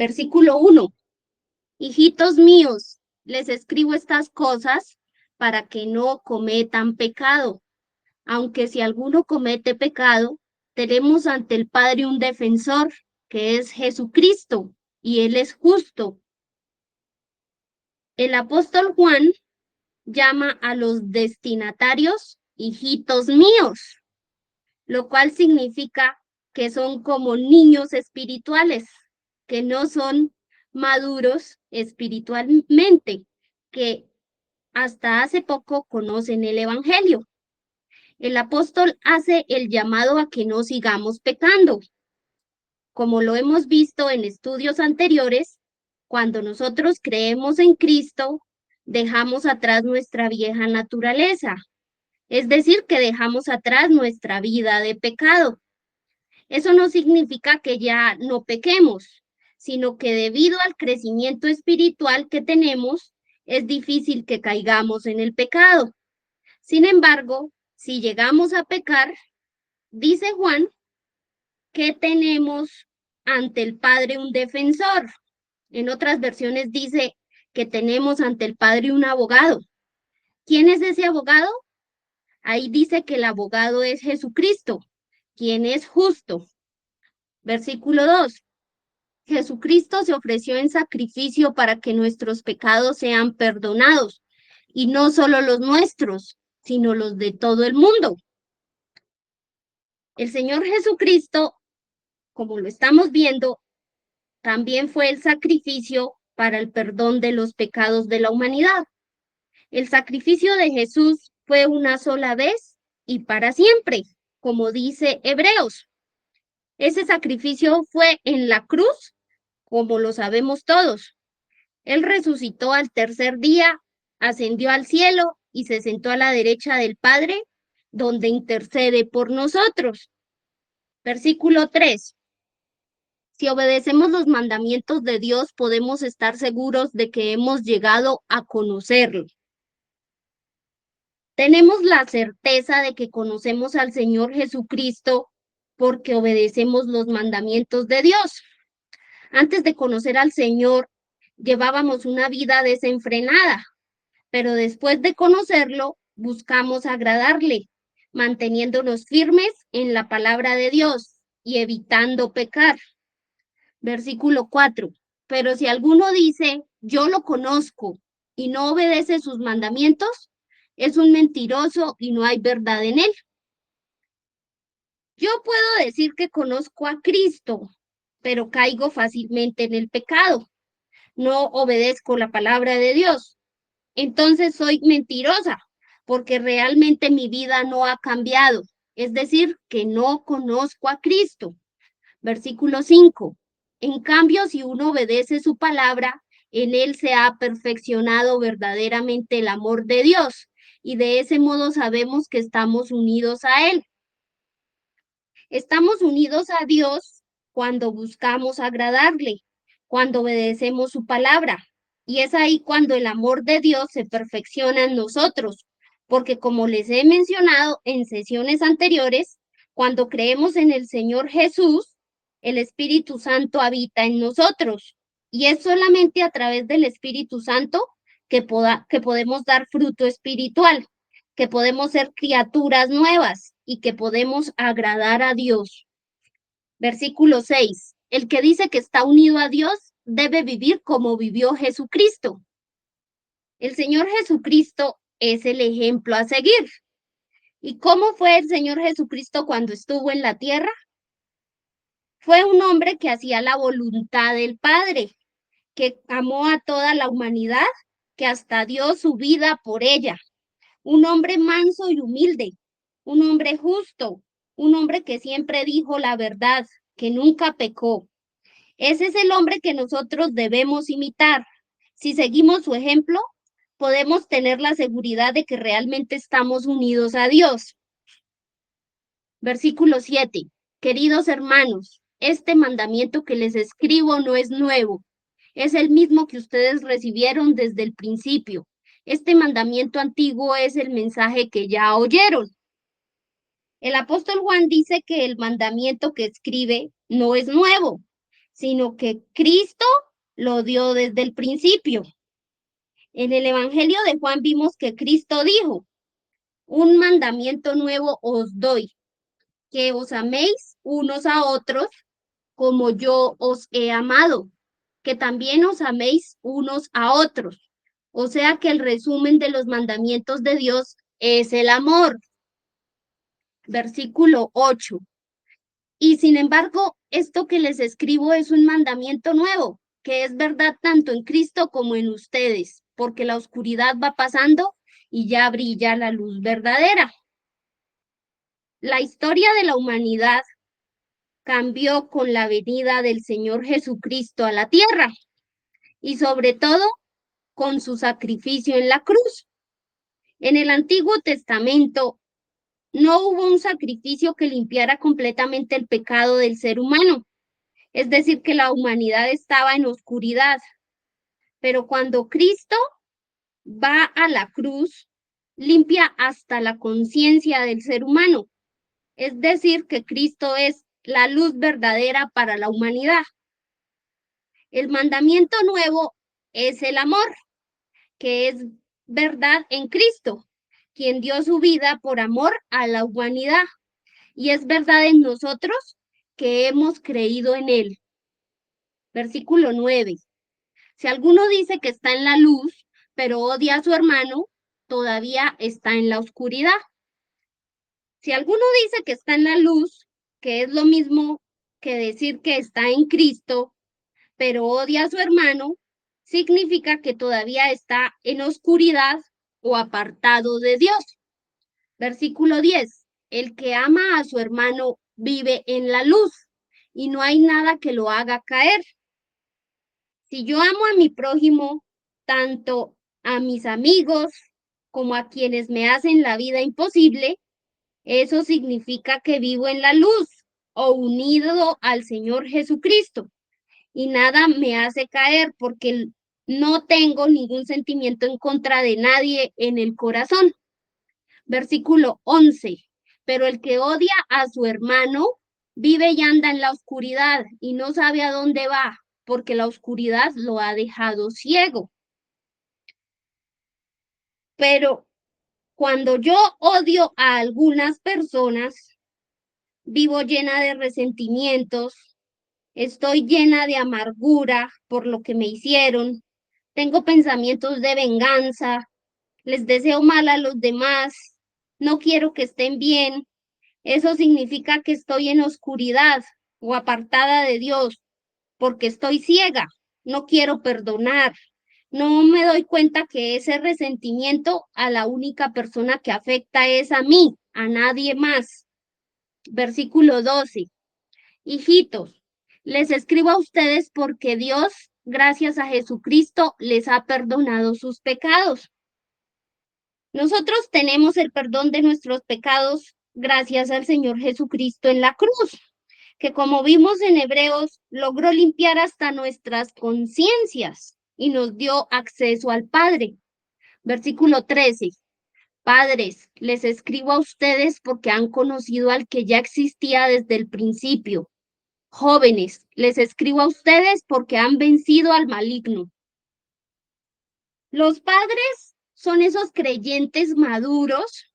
Versículo 1. Hijitos míos, les escribo estas cosas para que no cometan pecado. Aunque si alguno comete pecado, tenemos ante el Padre un defensor, que es Jesucristo, y Él es justo. El apóstol Juan llama a los destinatarios hijitos míos, lo cual significa que son como niños espirituales, que no son maduros espiritualmente, que hasta hace poco conocen el Evangelio. El apóstol hace el llamado a que no sigamos pecando. Como lo hemos visto en estudios anteriores, cuando nosotros creemos en Cristo, dejamos atrás nuestra vieja naturaleza, es decir, que dejamos atrás nuestra vida de pecado. Eso no significa que ya no pequemos, sino que debido al crecimiento espiritual que tenemos, es difícil que caigamos en el pecado. Sin embargo, si llegamos a pecar, dice Juan que tenemos ante el Padre un defensor. En otras versiones dice que tenemos ante el Padre un abogado. ¿Quién es ese abogado? Ahí dice que el abogado es Jesucristo, quien es justo. Versículo 2. Jesucristo se ofreció en sacrificio para que nuestros pecados sean perdonados, y no solo los nuestros, sino los de todo el mundo. El Señor Jesucristo, como lo estamos viendo, también fue el sacrificio para el perdón de los pecados de la humanidad. El sacrificio de Jesús fue una sola vez y para siempre, como dice Hebreos. Ese sacrificio fue en la cruz, como lo sabemos todos. Él resucitó al tercer día, ascendió al cielo y se sentó a la derecha del Padre, donde intercede por nosotros. Versículo 3. Si obedecemos los mandamientos de Dios, podemos estar seguros de que hemos llegado a conocerlo. Tenemos la certeza de que conocemos al Señor Jesucristo porque obedecemos los mandamientos de Dios. Antes de conocer al Señor, llevábamos una vida desenfrenada, pero después de conocerlo, buscamos agradarle, manteniéndonos firmes en la palabra de Dios y evitando pecar. Versículo 4. Pero si alguno dice, yo lo conozco y no obedece sus mandamientos, es un mentiroso y no hay verdad en él. Yo puedo decir que conozco a Cristo, pero caigo fácilmente en el pecado. No obedezco la palabra de Dios. Entonces soy mentirosa, porque realmente mi vida no ha cambiado. Es decir, que no conozco a Cristo. Versículo 5. En cambio, si uno obedece su palabra, en él se ha perfeccionado verdaderamente el amor de Dios, y de ese modo sabemos que estamos unidos a él. Estamos unidos a Dios cuando buscamos agradarle, cuando obedecemos su palabra. Y es ahí cuando el amor de Dios se perfecciona en nosotros, porque como les he mencionado en sesiones anteriores, cuando creemos en el Señor Jesús, el Espíritu Santo habita en nosotros. Y es solamente a través del Espíritu Santo que podemos dar fruto espiritual, que podemos ser criaturas nuevas y que podemos agradar a Dios. Versículo 6. El que dice que está unido a Dios debe vivir como vivió Jesucristo. El Señor Jesucristo es el ejemplo a seguir. ¿Y cómo fue el Señor Jesucristo cuando estuvo en la tierra? Fue un hombre que hacía la voluntad del Padre, que amó a toda la humanidad, que hasta dio su vida por ella. Un hombre manso y humilde, un hombre justo, un hombre que siempre dijo la verdad, que nunca pecó. Ese es el hombre que nosotros debemos imitar. Si seguimos su ejemplo, podemos tener la seguridad de que realmente estamos unidos a Dios. Versículo 7. Queridos hermanos, este mandamiento que les escribo no es nuevo, es el mismo que ustedes recibieron desde el principio. Este mandamiento antiguo es el mensaje que ya oyeron. El apóstol Juan dice que el mandamiento que escribe no es nuevo, sino que Cristo lo dio desde el principio. En el Evangelio de Juan vimos que Cristo dijo, un mandamiento nuevo os doy, que os améis unos a otros como yo os he amado, que también os améis unos a otros. O sea que el resumen de los mandamientos de Dios es el amor. Versículo 8. Y sin embargo, esto que les escribo es un mandamiento nuevo, que es verdad tanto en Cristo como en ustedes, porque la oscuridad va pasando y ya brilla la luz verdadera. La historia de la humanidad cambió con la venida del Señor Jesucristo a la tierra y sobre todo con su sacrificio en la cruz. En el Antiguo Testamento no hubo un sacrificio que limpiara completamente el pecado del ser humano, es decir, que la humanidad estaba en oscuridad, pero cuando Cristo va a la cruz, limpia hasta la conciencia del ser humano, es decir, que Cristo es la luz verdadera para la humanidad. El mandamiento nuevo es el amor, que es verdad en Cristo, quien dio su vida por amor a la humanidad, y es verdad en nosotros que hemos creído en él. Versículo 9. Si alguno dice que está en la luz, pero odia a su hermano, todavía está en la oscuridad. Si alguno dice que está en la luz, que es lo mismo que decir que está en Cristo, pero odia a su hermano, significa que todavía está en oscuridad o apartado de Dios. Versículo 10. El que ama a su hermano vive en la luz y no hay nada que lo haga caer. Si yo amo a mi prójimo, tanto a mis amigos como a quienes me hacen la vida imposible, eso significa que vivo en la luz o unido al Señor Jesucristo y nada me hace caer porque no tengo ningún sentimiento en contra de nadie en el corazón. Versículo 11. Pero el que odia a su hermano vive y anda en la oscuridad y no sabe a dónde va, porque la oscuridad lo ha dejado ciego. Pero cuando yo odio a algunas personas, vivo llena de resentimientos, estoy llena de amargura por lo que me hicieron, tengo pensamientos de venganza, les deseo mal a los demás, no quiero que estén bien. Eso significa que estoy en oscuridad o apartada de Dios, porque estoy ciega, no quiero perdonar, no me doy cuenta que ese resentimiento a la única persona que afecta es a mí, a nadie más. Versículo 12. Hijitos, les escribo a ustedes porque Dios, gracias a Jesucristo, les ha perdonado sus pecados. Nosotros tenemos el perdón de nuestros pecados gracias al Señor Jesucristo en la cruz, que como vimos en Hebreos, logró limpiar hasta nuestras conciencias y nos dio acceso al Padre. Versículo 13. Padres, les escribo a ustedes porque han conocido al que ya existía desde el principio. Jóvenes, les escribo a ustedes porque han vencido al maligno. Los padres son esos creyentes maduros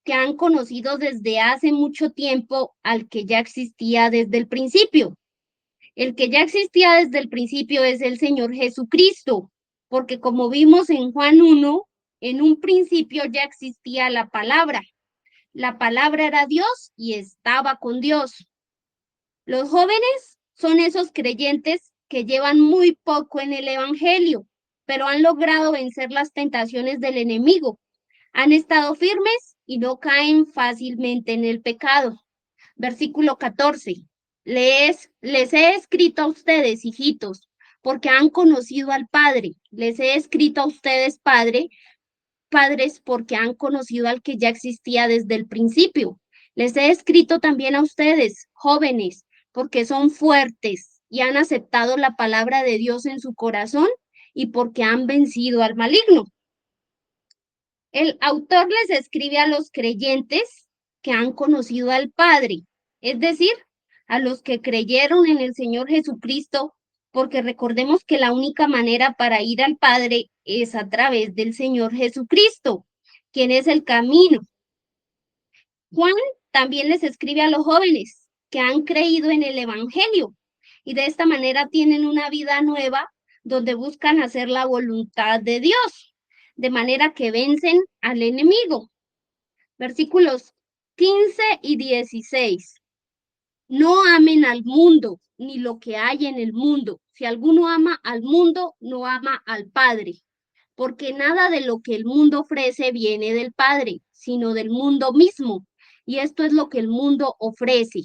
que han conocido desde hace mucho tiempo al que ya existía desde el principio. El que ya existía desde el principio es el Señor Jesucristo, porque como vimos en Juan 1, en un principio ya existía la palabra. La palabra era Dios y estaba con Dios. Los jóvenes son esos creyentes que llevan muy poco en el Evangelio, pero han logrado vencer las tentaciones del enemigo. Han estado firmes y no caen fácilmente en el pecado. Versículo 14. Les he escrito a ustedes, hijitos, porque han conocido al Padre. Les he escrito a ustedes, padres, porque han conocido al que ya existía desde el principio. Les he escrito también a ustedes, jóvenes, porque son fuertes y han aceptado la palabra de Dios en su corazón y porque han vencido al maligno. El autor les escribe a los creyentes que han conocido al Padre, es decir, a los que creyeron en el Señor Jesucristo, porque recordemos que la única manera para ir al Padre es a través del Señor Jesucristo, quien es el camino. Juan también les escribe a los jóvenes que han creído en el Evangelio y de esta manera tienen una vida nueva donde buscan hacer la voluntad de Dios, de manera que vencen al enemigo. Versículos 15 y 16. No amen al mundo ni lo que hay en el mundo. Si alguno ama al mundo, no ama al Padre, porque nada de lo que el mundo ofrece viene del Padre, sino del mundo mismo. Y esto es lo que el mundo ofrece: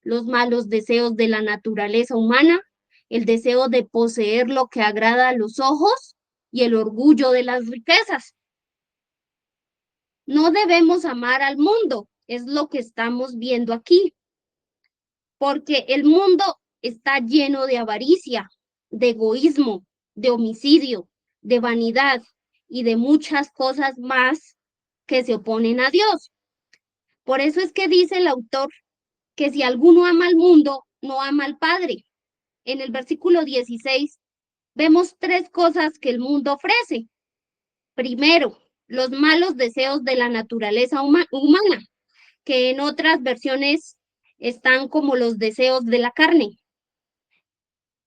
los malos deseos de la naturaleza humana, el deseo de poseer lo que agrada a los ojos y el orgullo de las riquezas. No debemos amar al mundo, es lo que estamos viendo aquí, porque el mundo está lleno de avaricia, de egoísmo, de homicidio, de vanidad y de muchas cosas más que se oponen a Dios. Por eso es que dice el autor que si alguno ama al mundo, no ama al Padre. En el versículo 16 vemos tres cosas que el mundo ofrece. Primero, los malos deseos de la naturaleza humana, que en otras versiones están como los deseos de la carne.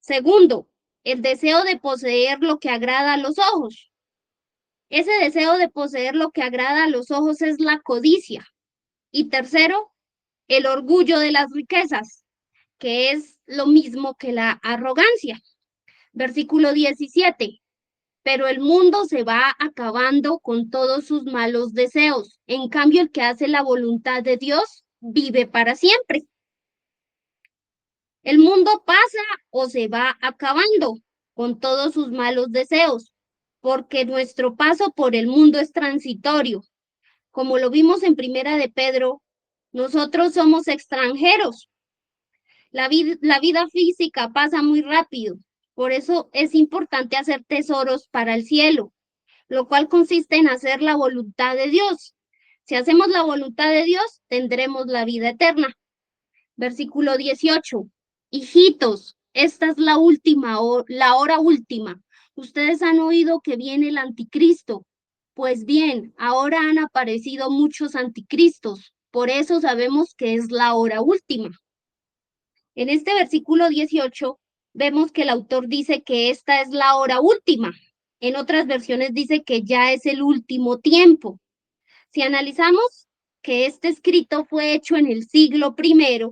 Segundo, el deseo de poseer lo que agrada a los ojos. Ese deseo de poseer lo que agrada a los ojos es la codicia. Y tercero, el orgullo de las riquezas, que es lo mismo que la arrogancia. Versículo 17. Pero el mundo se va acabando con todos sus malos deseos. En cambio, el que hace la voluntad de Dios vive para siempre. El mundo pasa o se va acabando con todos sus malos deseos, porque nuestro paso por el mundo es transitorio. Como lo vimos en Primera de Pedro, nosotros somos extranjeros. La vida física pasa muy rápido. Por eso es importante hacer tesoros para el cielo, lo cual consiste en hacer la voluntad de Dios. Si hacemos la voluntad de Dios, tendremos la vida eterna. Versículo 18. Hijitos, esta es la hora última. Ustedes han oído que viene el anticristo. Pues bien, ahora han aparecido muchos anticristos. Por eso sabemos que es la hora última. En este versículo 18 vemos que el autor dice que esta es la hora última. En otras versiones dice que ya es el último tiempo. Si analizamos que este escrito fue hecho en el siglo I,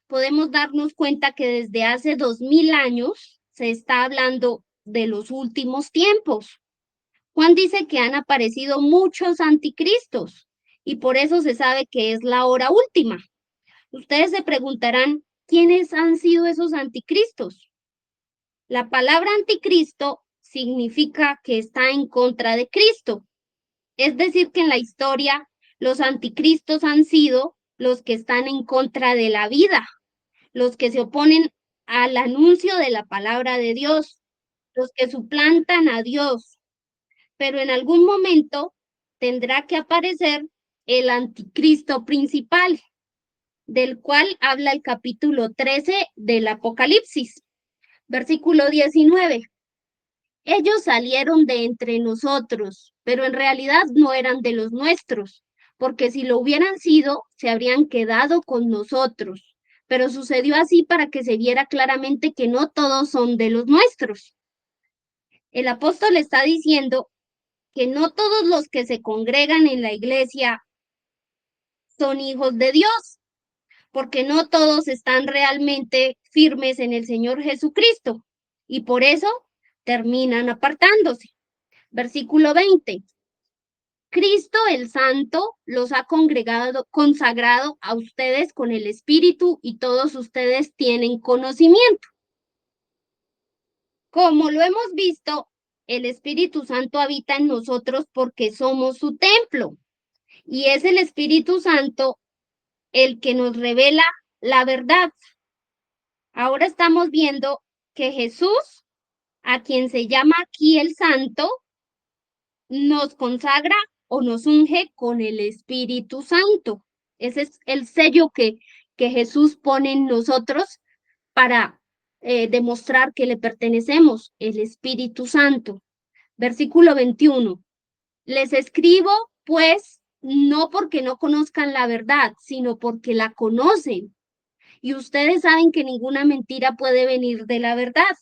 podemos darnos cuenta que desde hace 2000 años se está hablando de los últimos tiempos. Juan dice que han aparecido muchos anticristos y por eso se sabe que es la hora última. Ustedes se preguntarán, ¿quiénes han sido esos anticristos? La palabra anticristo significa que está en contra de Cristo. Es decir, que en la historia los anticristos han sido los que están en contra de la vida, los que se oponen al anuncio de la palabra de Dios, los que suplantan a Dios. Pero en algún momento tendrá que aparecer el anticristo principal, del cual habla el capítulo 13 del Apocalipsis, versículo 19. Ellos salieron de entre nosotros, pero en realidad no eran de los nuestros, porque si lo hubieran sido, se habrían quedado con nosotros. Pero sucedió así para que se viera claramente que no todos son de los nuestros. El apóstol está diciendo que no todos los que se congregan en la iglesia son hijos de Dios, porque no todos están realmente firmes en el Señor Jesucristo y por eso terminan apartándose. Versículo 20. Cristo el Santo los ha consagrado a ustedes con el Espíritu y todos ustedes tienen conocimiento. Como lo hemos visto, el Espíritu Santo habita en nosotros porque somos su templo y es el Espíritu Santo el que nos revela la verdad. Ahora estamos viendo que Jesús, a quien se llama aquí el Santo, nos consagra o nos unge con el Espíritu Santo. Ese es el sello que Jesús pone en nosotros para demostrar que le pertenecemos, el Espíritu Santo. Versículo 21. Les escribo, pues, no porque no conozcan la verdad, sino porque la conocen. Y ustedes saben que ninguna mentira puede venir de la verdad.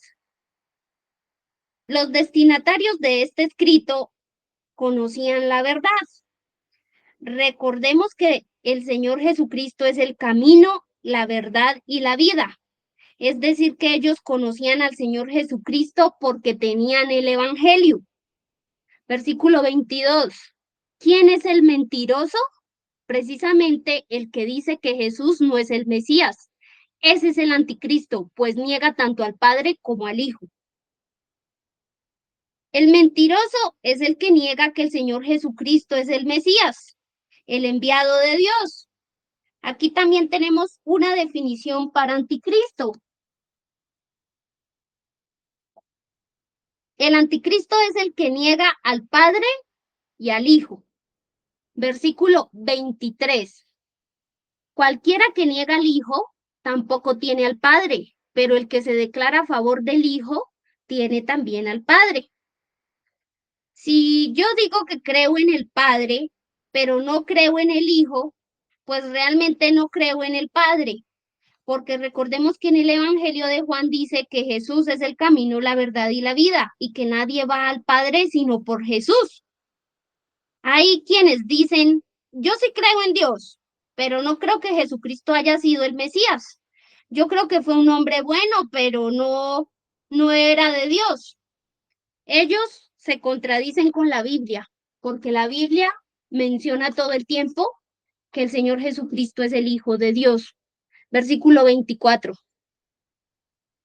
Los destinatarios de este escrito conocían la verdad. Recordemos que el Señor Jesucristo es el camino, la verdad y la vida. Es decir, que ellos conocían al Señor Jesucristo porque tenían el Evangelio. Versículo 22. ¿Quién es el mentiroso? Precisamente el que dice que Jesús no es el Mesías. Ese es el anticristo, pues niega tanto al Padre como al Hijo. El mentiroso es el que niega que el Señor Jesucristo es el Mesías, el enviado de Dios. Aquí también tenemos una definición para anticristo. El anticristo es el que niega al Padre y al Hijo. Versículo 23. Cualquiera que niega al Hijo tampoco tiene al Padre, pero el que se declara a favor del Hijo tiene también al Padre. Si yo digo que creo en el Padre, pero no creo en el Hijo, pues realmente no creo en el Padre, porque recordemos que en el Evangelio de Juan dice que Jesús es el camino, la verdad y la vida, y que nadie va al Padre sino por Jesús. Hay quienes dicen, yo sí creo en Dios, pero no creo que Jesucristo haya sido el Mesías. Yo creo que fue un hombre bueno, pero no era de Dios. Ellos se contradicen con la Biblia, porque la Biblia menciona todo el tiempo que el Señor Jesucristo es el Hijo de Dios. Versículo 24.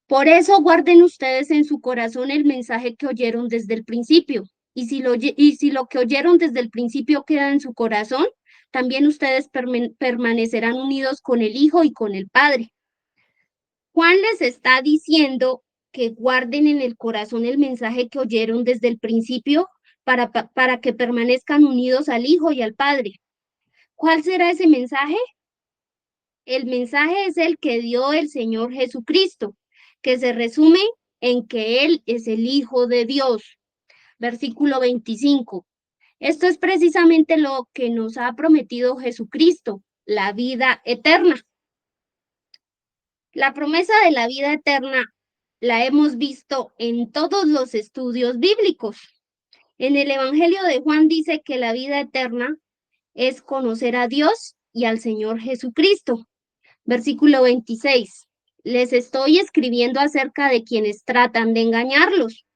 Por eso guarden ustedes en su corazón el mensaje que oyeron desde el principio. Y si lo que oyeron desde el principio queda en su corazón, también ustedes permanecerán unidos con el Hijo y con el Padre. Juan les está diciendo que guarden en el corazón el mensaje que oyeron desde el principio para que permanezcan unidos al Hijo y al Padre. ¿Cuál será ese mensaje? El mensaje es el que dio el Señor Jesucristo, que se resume en que Él es el Hijo de Dios. Versículo 25. Esto es precisamente lo que nos ha prometido Jesucristo, la vida eterna. La promesa de la vida eterna la hemos visto en todos los estudios bíblicos. En el Evangelio de Juan dice que la vida eterna es conocer a Dios y al Señor Jesucristo. Versículo 26. Les estoy escribiendo acerca de quienes tratan de engañarlos.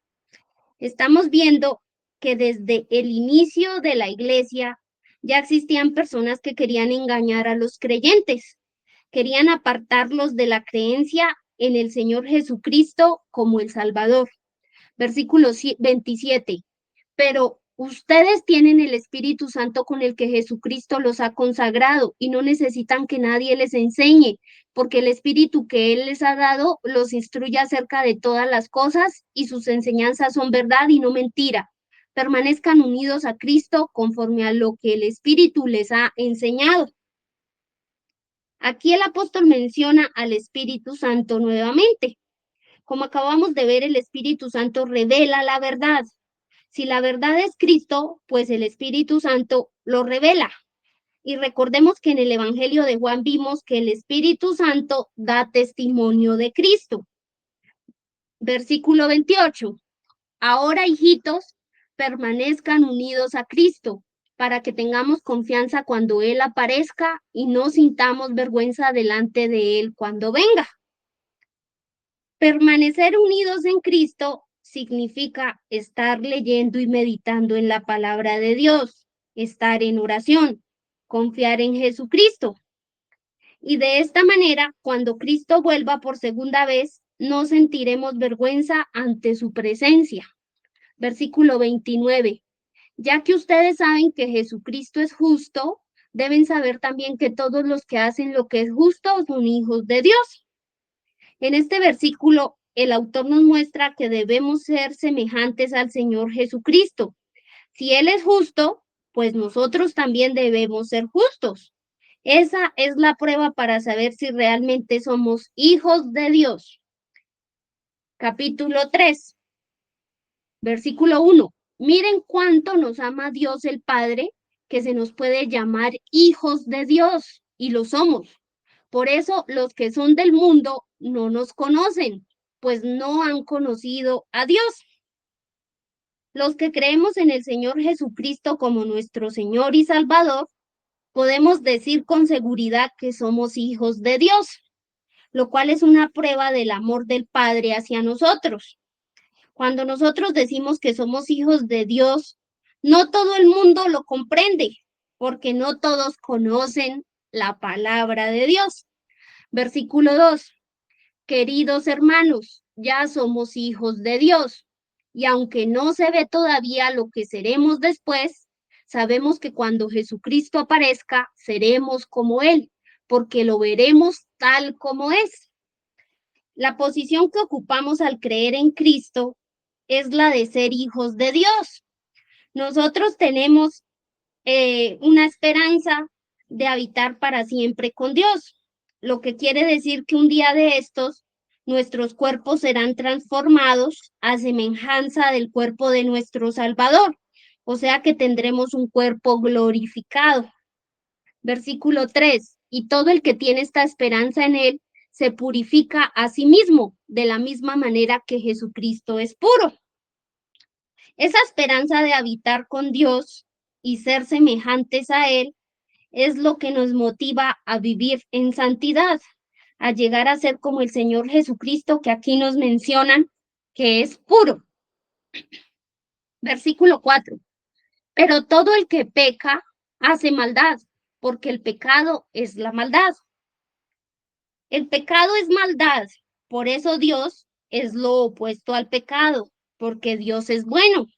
Estamos viendo que desde el inicio de la iglesia ya existían personas que querían engañar a los creyentes, querían apartarlos de la creencia en el Señor Jesucristo como el Salvador. Versículo 27. Pero ustedes tienen el Espíritu Santo con el que Jesucristo los ha consagrado y no necesitan que nadie les enseñe, porque el Espíritu que Él les ha dado los instruye acerca de todas las cosas y sus enseñanzas son verdad y no mentira. Permanezcan unidos a Cristo conforme a lo que el Espíritu les ha enseñado. Aquí el apóstol menciona al Espíritu Santo nuevamente. Como acabamos de ver, el Espíritu Santo revela la verdad. Si la verdad es Cristo, pues el Espíritu Santo lo revela. Y recordemos que en el Evangelio de Juan vimos que el Espíritu Santo da testimonio de Cristo. Versículo 28. Ahora, hijitos, permanezcan unidos a Cristo, para que tengamos confianza cuando Él aparezca y no sintamos vergüenza delante de Él cuando venga. Permanecer unidos en Cristo significa estar leyendo y meditando en la palabra de Dios, estar en oración, confiar en Jesucristo. Y de esta manera, cuando Cristo vuelva por segunda vez, no sentiremos vergüenza ante su presencia. Versículo 29. Ya que ustedes saben que Jesucristo es justo, deben saber también que todos los que hacen lo que es justo son hijos de Dios. En este versículo, el autor nos muestra que debemos ser semejantes al Señor Jesucristo. Si Él es justo, pues nosotros también debemos ser justos. Esa es la prueba para saber si realmente somos hijos de Dios. Capítulo 3, versículo 1. Miren cuánto nos ama Dios el Padre, que se nos puede llamar hijos de Dios, y lo somos. Por eso los que son del mundo no nos conocen, pues no han conocido a Dios. Los que creemos en el Señor Jesucristo como nuestro Señor y Salvador, podemos decir con seguridad que somos hijos de Dios, lo cual es una prueba del amor del Padre hacia nosotros. Cuando nosotros decimos que somos hijos de Dios, no todo el mundo lo comprende, porque no todos conocen la palabra de Dios. Versículo 2. Queridos hermanos, ya somos hijos de Dios, y aunque no se ve todavía lo que seremos después, sabemos que cuando Jesucristo aparezca, seremos como Él, porque lo veremos tal como es. La posición que ocupamos al creer en Cristo es la de ser hijos de Dios. Nosotros tenemos una esperanza de habitar para siempre con Dios, lo que quiere decir que un día de estos nuestros cuerpos serán transformados a semejanza del cuerpo de nuestro Salvador, o sea que tendremos un cuerpo glorificado. Versículo 3. Y todo el que tiene esta esperanza en él se purifica a sí mismo de la misma manera que Jesucristo es puro. Esa esperanza de habitar con Dios y ser semejantes a Él es lo que nos motiva a vivir en santidad, a llegar a ser como el Señor Jesucristo que aquí nos mencionan, que es puro. Versículo 4. Pero todo el que peca hace maldad, porque el pecado es la maldad. El pecado es maldad, por eso Dios es lo opuesto al pecado, porque Dios es bueno.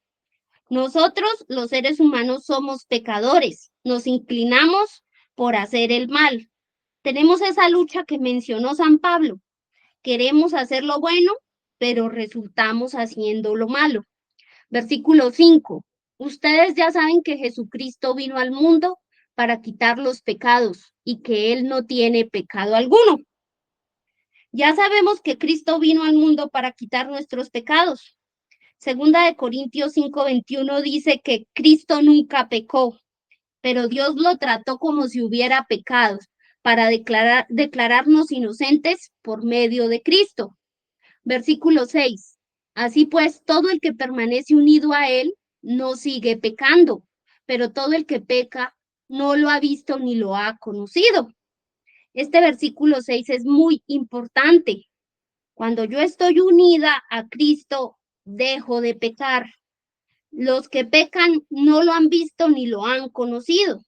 Nosotros, los seres humanos, somos pecadores, nos inclinamos por hacer el mal. Tenemos esa lucha que mencionó San Pablo. Queremos hacer lo bueno, pero resultamos haciendo lo malo. Versículo 5. Ustedes ya saben que Jesucristo vino al mundo para quitar los pecados y que Él no tiene pecado alguno. Ya sabemos que Cristo vino al mundo para quitar nuestros pecados. Segunda de Corintios 5:21 dice que Cristo nunca pecó, pero Dios lo trató como si hubiera pecado para declararnos inocentes por medio de Cristo. Versículo 6. Así pues, todo el que permanece unido a Él no sigue pecando, pero todo el que peca no lo ha visto ni lo ha conocido. Este versículo 6 es muy importante. Cuando yo estoy unida a Cristo, dejo de pecar. Los que pecan no lo han visto ni lo han conocido.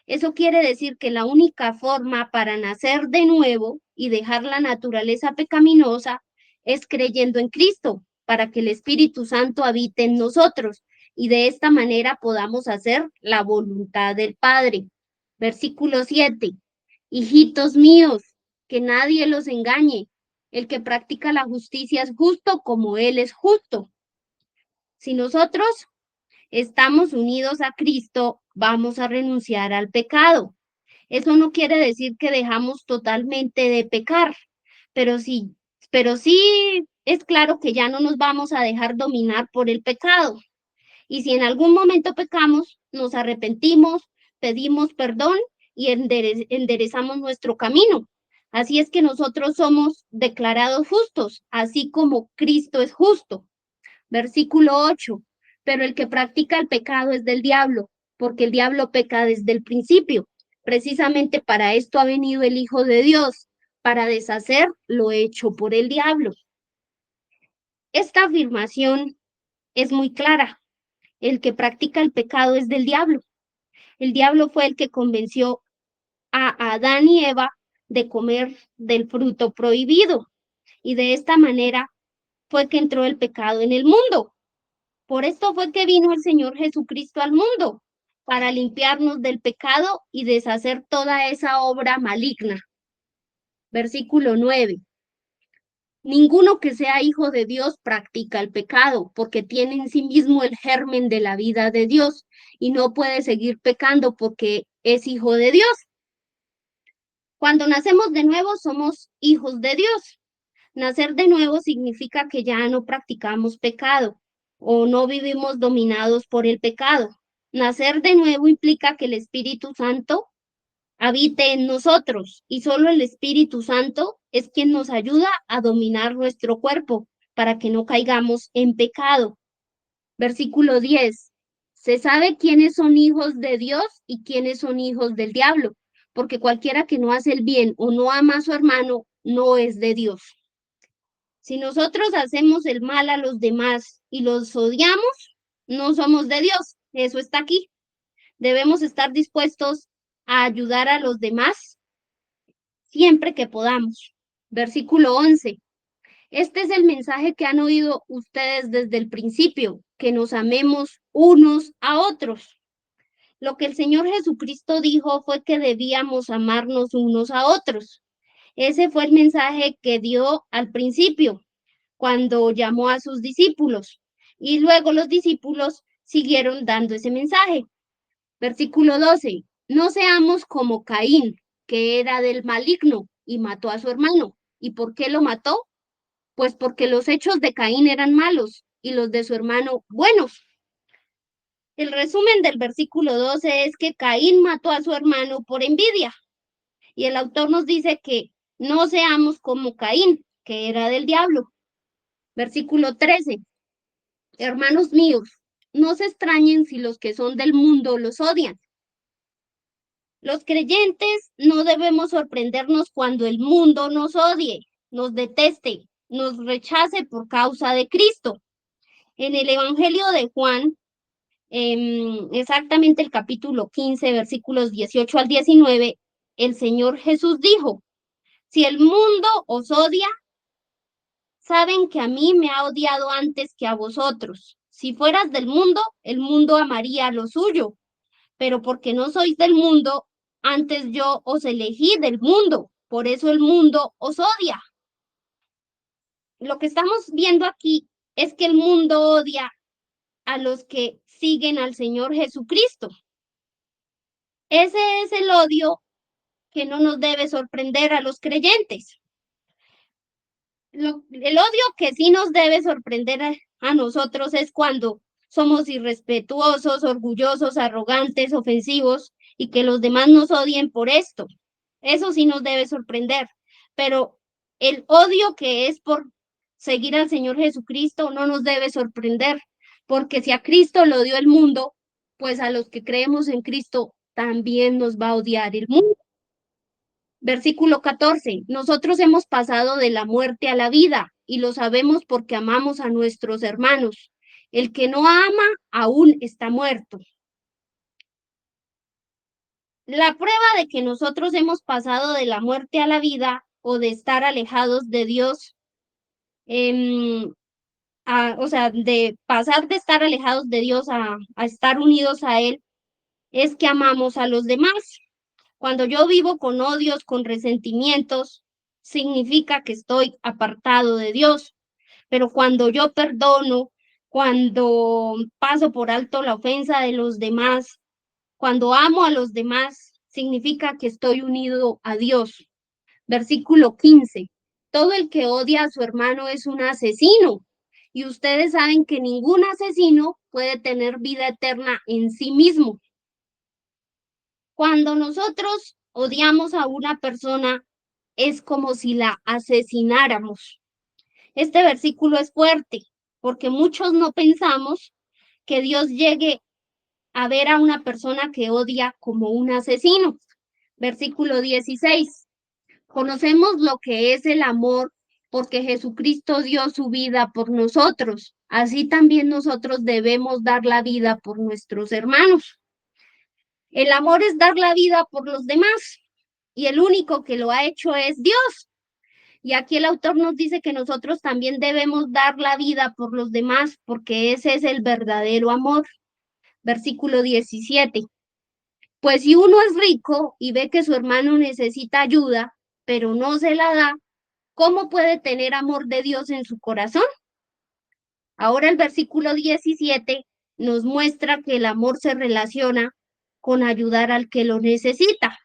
Eso quiere decir que la única forma para nacer de nuevo y dejar la naturaleza pecaminosa es creyendo en Cristo, para que el Espíritu Santo habite en nosotros y de esta manera podamos hacer la voluntad del Padre. Versículo 7. Hijitos míos, que nadie los engañe. El que practica la justicia es justo como Él es justo. Si nosotros estamos unidos a Cristo, vamos a renunciar al pecado. Eso no quiere decir que dejamos totalmente de pecar, pero sí, pero sí es claro que ya no nos vamos a dejar dominar por el pecado. Y si en algún momento pecamos, nos arrepentimos, pedimos perdón y enderezamos nuestro camino. Así es que nosotros somos declarados justos, así como Cristo es justo. Versículo 8. Pero el que practica el pecado es del diablo, porque el diablo peca desde el principio. Precisamente para esto ha venido el Hijo de Dios, para deshacer lo hecho por el diablo. Esta afirmación es muy clara. El que practica el pecado es del diablo. El diablo fue el que convenció a Adán y Eva de comer del fruto prohibido. Y de esta manera fue que entró el pecado en el mundo. Por esto fue que vino el Señor Jesucristo al mundo, para limpiarnos del pecado y deshacer toda esa obra maligna. Versículo 9. Ninguno que sea hijo de Dios practica el pecado, porque tiene en sí mismo el germen de la vida de Dios y no puede seguir pecando porque es hijo de Dios. Cuando nacemos de nuevo somos hijos de Dios. Nacer de nuevo significa que ya no practicamos pecado o no vivimos dominados por el pecado. Nacer de nuevo implica que el Espíritu Santo habite en nosotros y solo el Espíritu Santo es quien nos ayuda a dominar nuestro cuerpo para que no caigamos en pecado. Versículo 10. Se sabe quiénes son hijos de Dios y quiénes son hijos del diablo, porque cualquiera que no hace el bien o no ama a su hermano no es de Dios. Si nosotros hacemos el mal a los demás y los odiamos, no somos de Dios. Eso está aquí. Debemos estar dispuestos a ayudar a los demás siempre que podamos. Versículo 11. Este es el mensaje que han oído ustedes desde el principio, que nos amemos unos a otros. Lo que el Señor Jesucristo dijo fue que debíamos amarnos unos a otros. Ese fue el mensaje que dio al principio, cuando llamó a sus discípulos. Y luego los discípulos siguieron dando ese mensaje. Versículo 12. No seamos como Caín, que era del maligno y mató a su hermano. ¿Y por qué lo mató? Pues porque los hechos de Caín eran malos y los de su hermano buenos. El resumen del versículo 12 es que Caín mató a su hermano por envidia. Y el autor nos dice que no seamos como Caín, que era del diablo. Versículo 13. Hermanos míos, no se extrañen si los que son del mundo los odian. Los creyentes no debemos sorprendernos cuando el mundo nos odie, nos deteste, nos rechace por causa de Cristo. En el Evangelio de Juan, exactamente el capítulo 15, versículos 18 al 19, el Señor Jesús dijo, si el mundo os odia, saben que a mí me ha odiado antes que a vosotros. Si fueras del mundo, el mundo amaría lo suyo, pero porque no sois del mundo, antes yo os elegí del mundo, por eso el mundo os odia. Lo que estamos viendo aquí es que el mundo odia a los que siguen al Señor Jesucristo. Ese es el odio que no nos debe sorprender a los creyentes. El odio que sí nos debe sorprender a nosotros es cuando somos irrespetuosos, orgullosos, arrogantes, ofensivos y que los demás nos odien por esto. Eso sí nos debe sorprender. Pero el odio que es por seguir al Señor Jesucristo no nos debe sorprender, porque si a Cristo lo dio el mundo, pues a los que creemos en Cristo también nos va a odiar el mundo. Versículo 14. Nosotros hemos pasado de la muerte a la vida y lo sabemos porque amamos a nuestros hermanos. El que no ama aún está muerto. La prueba de que nosotros hemos pasado de la muerte a la vida o de estar alejados de Dios, o sea, de pasar de estar alejados de Dios a estar unidos a Él, es que amamos a los demás. Cuando yo vivo con odios, con resentimientos, significa que estoy apartado de Dios. Pero cuando yo perdono, cuando paso por alto la ofensa de los demás, cuando amo a los demás, significa que estoy unido a Dios. Versículo 15. Todo el que odia a su hermano es un asesino. Y ustedes saben que ningún asesino puede tener vida eterna en sí mismo. Cuando nosotros odiamos a una persona, es como si la asesináramos. Este versículo es fuerte, porque muchos no pensamos que Dios llegue a ver a una persona que odia como un asesino. Versículo 16. Conocemos lo que es el amor porque Jesucristo dio su vida por nosotros. Así también nosotros debemos dar la vida por nuestros hermanos. El amor es dar la vida por los demás y el único que lo ha hecho es Dios. Y aquí el autor nos dice que nosotros también debemos dar la vida por los demás porque ese es el verdadero amor. Versículo 17. Pues si uno es rico y ve que su hermano necesita ayuda, pero no se la da, ¿cómo puede tener amor de Dios en su corazón? Ahora el versículo 17 nos muestra que el amor se relaciona con ayudar al que lo necesita.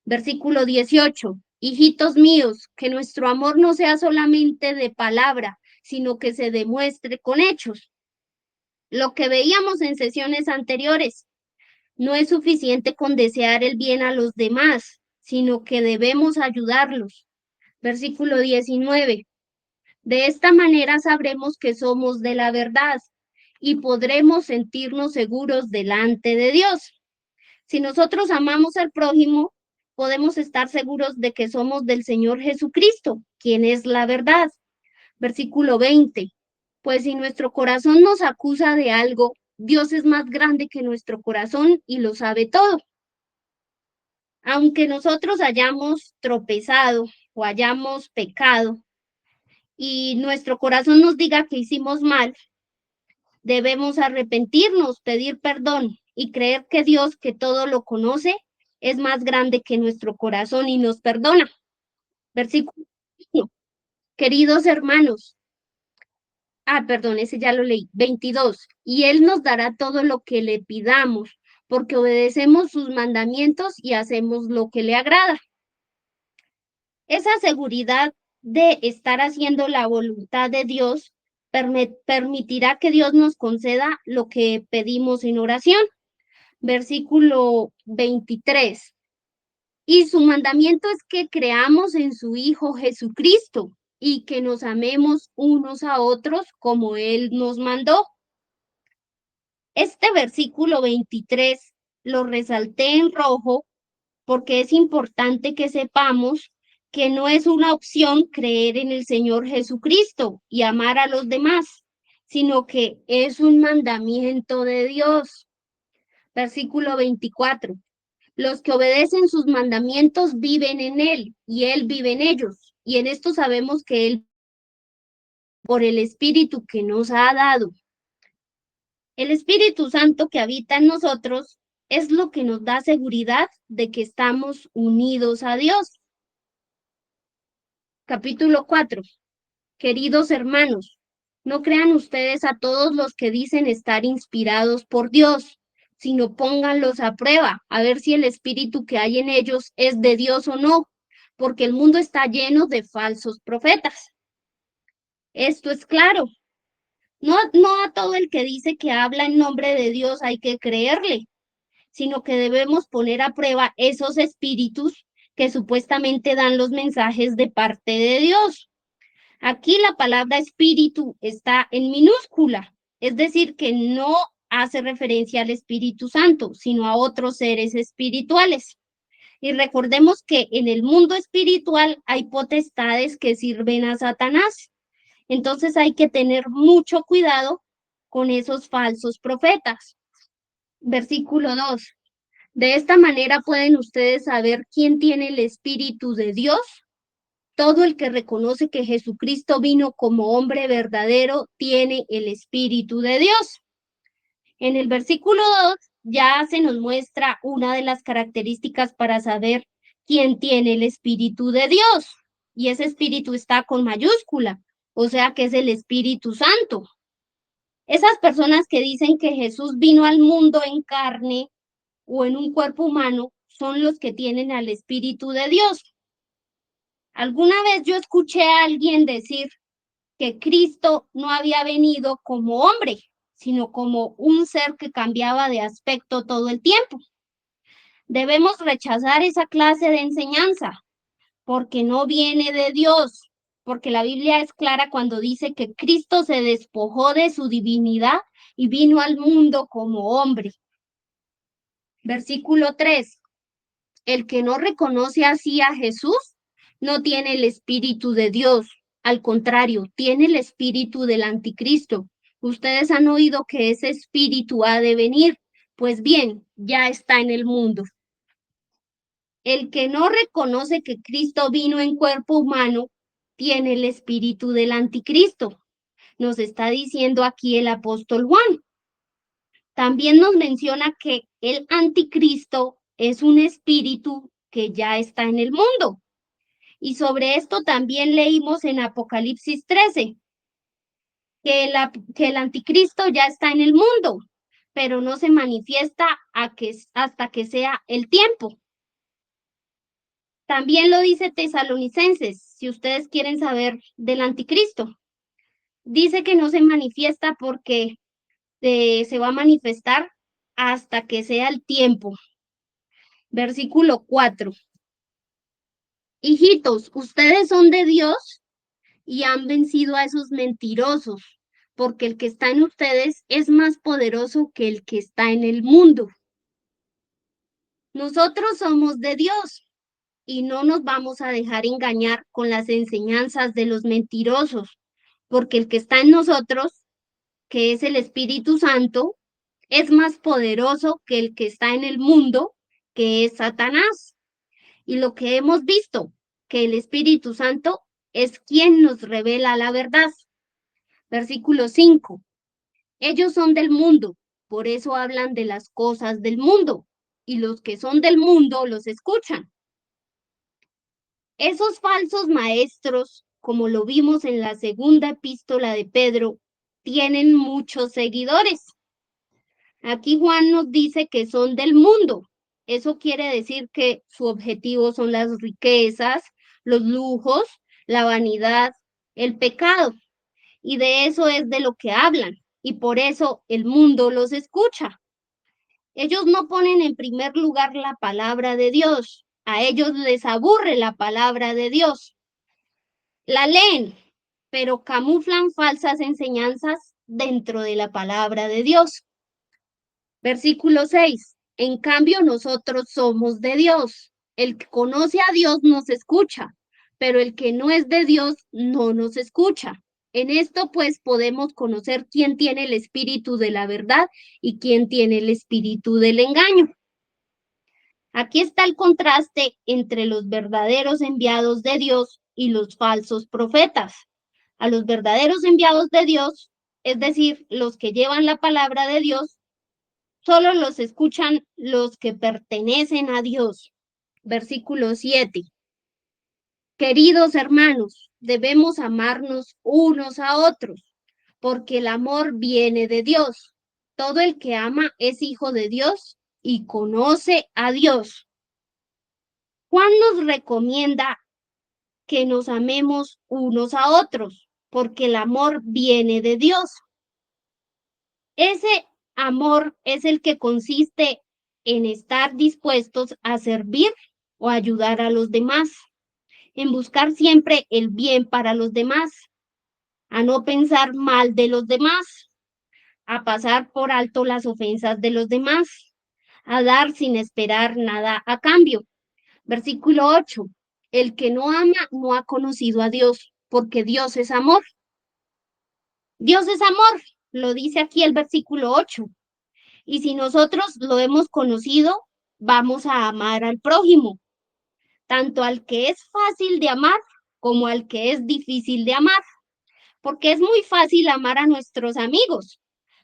Versículo 18. Hijitos míos, que nuestro amor no sea solamente de palabra, sino que se demuestre con hechos. Lo que veíamos en sesiones anteriores, no es suficiente con desear el bien a los demás, sino que debemos ayudarlos. Versículo 19. De esta manera sabremos que somos de la verdad y podremos sentirnos seguros delante de Dios. Si nosotros amamos al prójimo, podemos estar seguros de que somos del Señor Jesucristo, quien es la verdad. Versículo 20. Pues si nuestro corazón nos acusa de algo, Dios es más grande que nuestro corazón y lo sabe todo. Aunque nosotros hayamos tropezado o hayamos pecado y nuestro corazón nos diga que hicimos mal, debemos arrepentirnos, pedir perdón y creer que Dios, que todo lo conoce, es más grande que nuestro corazón y nos perdona. Versículo 1. Queridos hermanos, perdón, ese ya lo leí. 22. Y Él nos dará todo lo que le pidamos, porque obedecemos sus mandamientos y hacemos lo que le agrada. Esa seguridad de estar haciendo la voluntad de Dios permitirá que Dios nos conceda lo que pedimos en oración. Versículo 23. Y su mandamiento es que creamos en su Hijo Jesucristo y que nos amemos unos a otros como Él nos mandó. Este versículo 23 lo resalté en rojo porque es importante que sepamos que no es una opción creer en el Señor Jesucristo y amar a los demás, sino que es un mandamiento de Dios. Versículo 24. Los que obedecen sus mandamientos viven en Él y Él vive en ellos. Y en esto sabemos que Él, por el Espíritu que nos ha dado, el Espíritu Santo que habita en nosotros, es lo que nos da seguridad de que estamos unidos a Dios. Capítulo 4. Queridos hermanos, no crean ustedes a todos los que dicen estar inspirados por Dios, sino pónganlos a prueba, a ver si el espíritu que hay en ellos es de Dios o no, porque el mundo está lleno de falsos profetas. Esto es claro. No a todo el que dice que habla en nombre de Dios hay que creerle, sino que debemos poner a prueba esos espíritus que supuestamente dan los mensajes de parte de Dios. Aquí la palabra espíritu está en minúscula, es decir, que no hace referencia al Espíritu Santo, sino a otros seres espirituales. Y recordemos que en el mundo espiritual hay potestades que sirven a Satanás. Entonces hay que tener mucho cuidado con esos falsos profetas. Versículo 2. De esta manera pueden ustedes saber quién tiene el Espíritu de Dios. Todo el que reconoce que Jesucristo vino como hombre verdadero tiene el Espíritu de Dios. En el versículo 2 ya se nos muestra una de las características para saber quién tiene el Espíritu de Dios. Y ese Espíritu está con mayúscula, o sea que es el Espíritu Santo. Esas personas que dicen que Jesús vino al mundo en carne o en un cuerpo humano son los que tienen al Espíritu de Dios. Alguna vez yo escuché a alguien decir que Cristo no había venido como hombre, sino como un ser que cambiaba de aspecto todo el tiempo. Debemos rechazar esa clase de enseñanza porque no viene de Dios, porque la Biblia es clara cuando dice que Cristo se despojó de su divinidad y vino al mundo como hombre. Versículo 3. El que no reconoce así a Jesús no tiene el Espíritu de Dios. Al contrario, tiene el espíritu del anticristo. Ustedes han oído que ese espíritu ha de venir. Pues bien, ya está en el mundo. El que no reconoce que Cristo vino en cuerpo humano tiene el espíritu del anticristo. Nos está diciendo aquí el apóstol Juan. También nos menciona que el anticristo es un espíritu que ya está en el mundo. Y sobre esto también leímos en Apocalipsis 13, que el anticristo ya está en el mundo, pero no se manifiesta hasta que sea el tiempo. También lo dice Tesalonicenses, si ustedes quieren saber del anticristo. Dice que no se manifiesta porque se va a manifestar hasta que sea el tiempo. Versículo 4. Hijitos, ustedes son de Dios y han vencido a esos mentirosos, porque el que está en ustedes es más poderoso que el que está en el mundo. Nosotros somos de Dios y no nos vamos a dejar engañar con las enseñanzas de los mentirosos, porque el que está en nosotros, que es el Espíritu Santo, es más poderoso que el que está en el mundo, que es Satanás. Y lo que hemos visto, que el Espíritu Santo es quien nos revela la verdad. Versículo 5. Ellos son del mundo, por eso hablan de las cosas del mundo, y los que son del mundo los escuchan. Esos falsos maestros, como lo vimos en la segunda epístola de Pedro, tienen muchos seguidores. Aquí Juan nos dice que son del mundo. Eso quiere decir que su objetivo son las riquezas, los lujos, la vanidad, el pecado. Y de eso es de lo que hablan. Y por eso el mundo los escucha. Ellos no ponen en primer lugar la palabra de Dios. A ellos les aburre la palabra de Dios. La leen, pero camuflan falsas enseñanzas dentro de la palabra de Dios. Versículo 6. En cambio, nosotros somos de Dios. El que conoce a Dios nos escucha, pero el que no es de Dios no nos escucha. En esto, pues, podemos conocer quién tiene el espíritu de la verdad y quién tiene el espíritu del engaño. Aquí está el contraste entre los verdaderos enviados de Dios y los falsos profetas. A los verdaderos enviados de Dios, es decir, los que llevan la palabra de Dios, solo los escuchan los que pertenecen a Dios. Versículo 7. Queridos hermanos, debemos amarnos unos a otros, porque el amor viene de Dios. Todo el que ama es hijo de Dios y conoce a Dios. Juan nos recomienda que nos amemos unos a otros, porque el amor viene de Dios. Ese amor es el que consiste en estar dispuestos a servir o ayudar a los demás, en buscar siempre el bien para los demás, a no pensar mal de los demás, a pasar por alto las ofensas de los demás, a dar sin esperar nada a cambio. Versículo 8. El que no ama no ha conocido a Dios, porque Dios es amor. Dios es amor, lo dice aquí el versículo 8. Y si nosotros lo hemos conocido, vamos a amar al prójimo, tanto al que es fácil de amar como al que es difícil de amar, porque es muy fácil amar a nuestros amigos,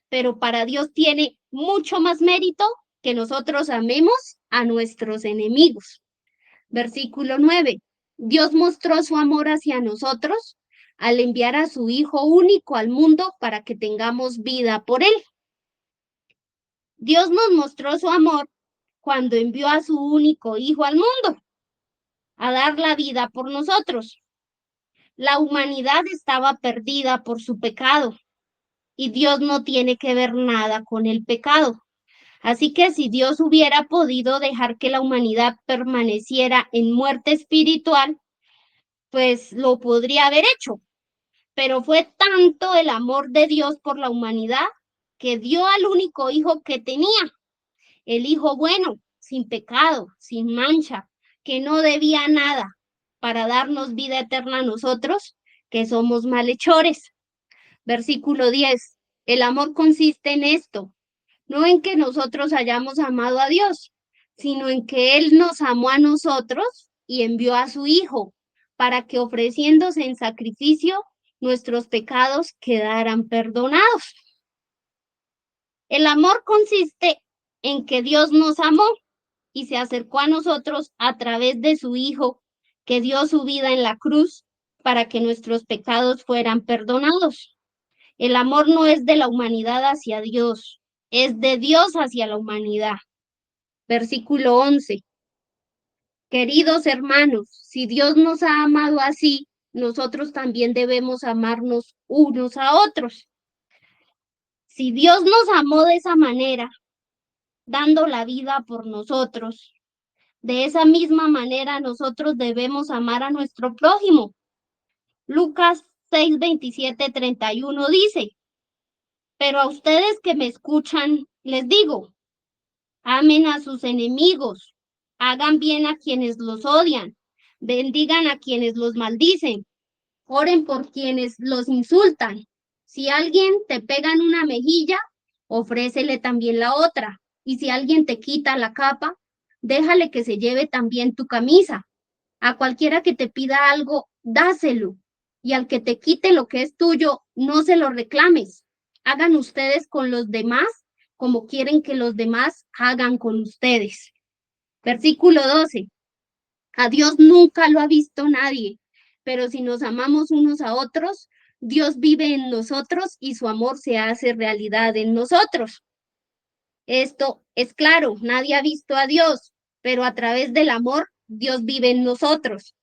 pero para Dios tiene mucho más mérito que nosotros amemos a nuestros enemigos. Versículo 9. Dios mostró su amor hacia nosotros al enviar a su Hijo único al mundo para que tengamos vida por él. Dios nos mostró su amor cuando envió a su único Hijo al mundo a dar la vida por nosotros. La humanidad estaba perdida por su pecado y Dios no tiene que ver nada con el pecado. Así que si Dios hubiera podido dejar que la humanidad permaneciera en muerte espiritual, pues lo podría haber hecho. Pero fue tanto el amor de Dios por la humanidad que dio al único hijo que tenía, el hijo bueno, sin pecado, sin mancha, que no debía nada, para darnos vida eterna a nosotros, que somos malhechores. Versículo 10. El amor consiste en esto, no en que nosotros hayamos amado a Dios, sino en que Él nos amó a nosotros y envió a su Hijo, para que ofreciéndose en sacrificio, nuestros pecados quedaran perdonados. El amor consiste en que Dios nos amó y se acercó a nosotros a través de su Hijo, que dio su vida en la cruz para que nuestros pecados fueran perdonados. El amor no es de la humanidad hacia Dios, es de Dios hacia la humanidad. Versículo 11. Queridos hermanos, si Dios nos ha amado así, nosotros también debemos amarnos unos a otros. Si Dios nos amó de esa manera, dando la vida por nosotros, de esa misma manera nosotros debemos amar a nuestro prójimo. Lucas 6, 27, 31 dice, pero a ustedes que me escuchan, les digo, amen a sus enemigos, hagan bien a quienes los odian, bendigan a quienes los maldicen, oren por quienes los insultan. Si alguien te pega en una mejilla, ofrécele también la otra. Y si alguien te quita la capa, déjale que se lleve también tu camisa. A cualquiera que te pida algo, dáselo. Y al que te quite lo que es tuyo, no se lo reclames. Hagan ustedes con los demás como quieren que los demás hagan con ustedes. Versículo 12. A Dios nunca lo ha visto nadie, pero si nos amamos unos a otros, Dios vive en nosotros y su amor se hace realidad en nosotros. Esto es claro, nadie ha visto a Dios, pero a través del amor Dios vive en nosotros.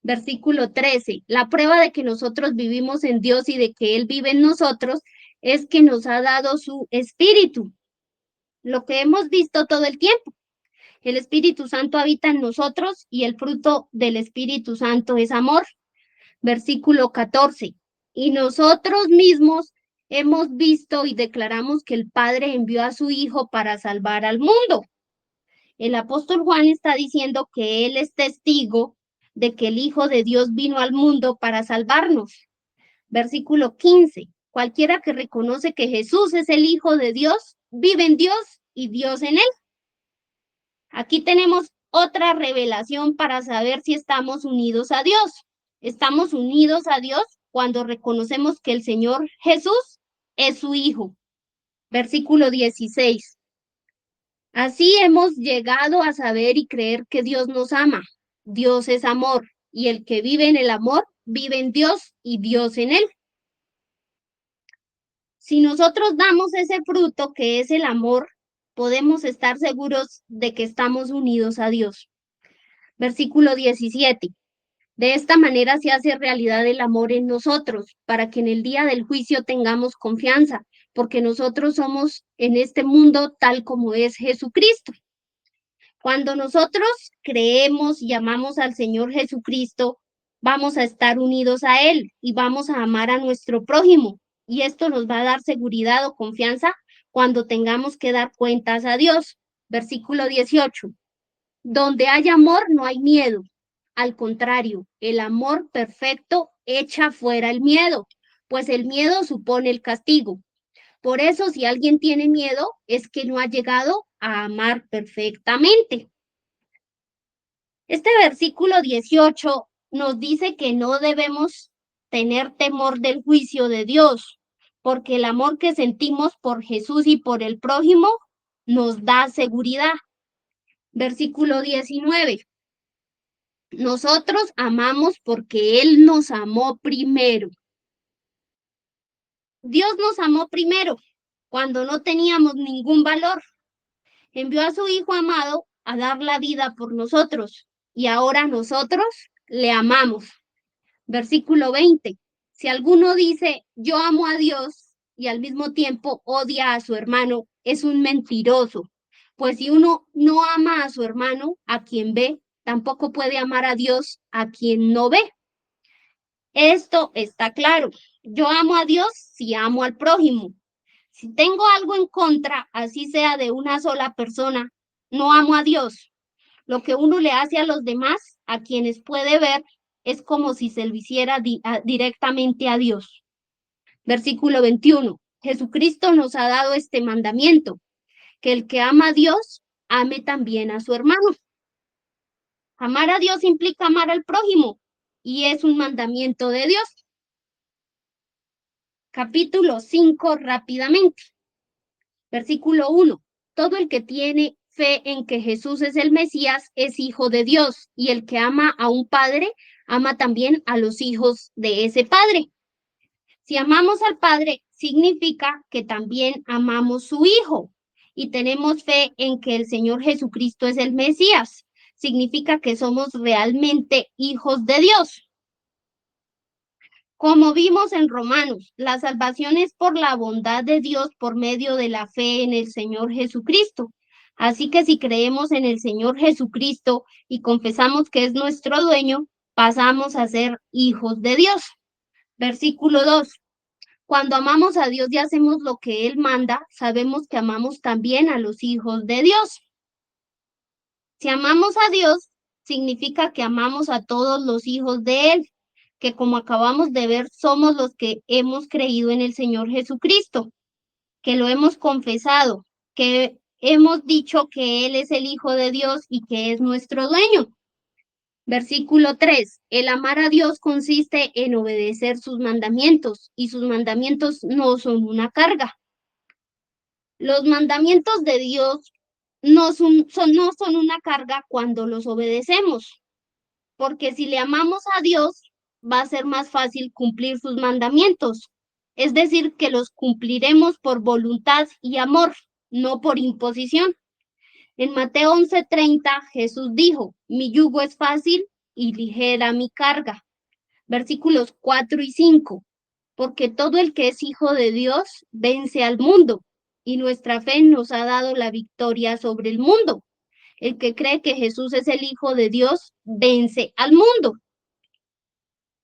Versículo 13. La prueba de que nosotros vivimos en Dios y de que Él vive en nosotros es que nos ha dado su espíritu, lo que hemos visto todo el tiempo. El Espíritu Santo habita en nosotros y el fruto del Espíritu Santo es amor. Versículo 14. Y nosotros mismos hemos visto y declaramos que el Padre envió a su Hijo para salvar al mundo. El apóstol Juan está diciendo que él es testigo de que el Hijo de Dios vino al mundo para salvarnos. Versículo 15. Cualquiera que reconoce que Jesús es el Hijo de Dios, vive en Dios y Dios en él. Aquí tenemos otra revelación para saber si estamos unidos a Dios. Estamos unidos a Dios cuando reconocemos que el Señor Jesús es su Hijo. Versículo 16. Así hemos llegado a saber y creer que Dios nos ama. Dios es amor, y el que vive en el amor vive en Dios y Dios en él. Si nosotros damos ese fruto que es el amor, podemos estar seguros de que estamos unidos a Dios. Versículo 17. De esta manera se hace realidad el amor en nosotros, para que en el día del juicio tengamos confianza, porque nosotros somos en este mundo tal como es Jesucristo. Cuando nosotros creemos y amamos al Señor Jesucristo, vamos a estar unidos a Él y vamos a amar a nuestro prójimo. Y esto nos va a dar seguridad o confianza cuando tengamos que dar cuentas a Dios. Versículo 18. Donde hay amor no hay miedo. Al contrario, el amor perfecto echa fuera el miedo, pues el miedo supone el castigo. Por eso, si alguien tiene miedo, es que no ha llegado a amar perfectamente. Este versículo 18 nos dice que no debemos tener temor del juicio de Dios, porque el amor que sentimos por Jesús y por el prójimo nos da seguridad. Versículo 19. Nosotros amamos porque Él nos amó primero. Dios nos amó primero, cuando no teníamos ningún valor. Envió a su Hijo amado a dar la vida por nosotros y ahora nosotros le amamos. Versículo 20. Si alguno dice, yo amo a Dios y al mismo tiempo odia a su hermano, es un mentiroso. Pues si uno no ama a su hermano, a quien ve, tampoco puede amar a Dios a quien no ve. Esto está claro. Yo amo a Dios si amo al prójimo. Si tengo algo en contra, así sea de una sola persona, no amo a Dios. Lo que uno le hace a los demás, a quienes puede ver, es como si se lo hiciera directamente a Dios. Versículo 21. Jesucristo nos ha dado este mandamiento, que el que ama a Dios, ame también a su hermano. Amar a Dios implica amar al prójimo y es un mandamiento de Dios. Capítulo 5, rápidamente. Versículo 1. Todo el que tiene fe en que Jesús es el Mesías es hijo de Dios, y el que ama a un padre, ama también a los hijos de ese padre. Si amamos al Padre, significa que también amamos su Hijo y tenemos fe en que el Señor Jesucristo es el Mesías. significa que somos realmente hijos de Dios. Como vimos en Romanos, la salvación es por la bondad de Dios por medio de la fe en el Señor Jesucristo. Así que si creemos en el Señor Jesucristo y confesamos que es nuestro dueño, pasamos a ser hijos de Dios. Versículo 2. Cuando amamos a Dios y hacemos lo que Él manda, sabemos que amamos también a los hijos de Dios. Si amamos a Dios, significa que amamos a todos los hijos de Él, que como acabamos de ver, somos los que hemos creído en el Señor Jesucristo, que lo hemos confesado, que hemos dicho que Él es el Hijo de Dios y que es nuestro dueño. Versículo 3. El amar a Dios consiste en obedecer sus mandamientos y sus mandamientos no son una carga. Los mandamientos de Dios no son una carga cuando los obedecemos, porque si le amamos a Dios, va a ser más fácil cumplir sus mandamientos. Es decir, que los cumpliremos por voluntad y amor, no por imposición. En Mateo 11:30, Jesús dijo, mi yugo es fácil y ligera mi carga. Versículos 4 y 5, porque todo el que es hijo de Dios vence al mundo, y nuestra fe nos ha dado la victoria sobre el mundo. El que cree que Jesús es el Hijo de Dios vence al mundo.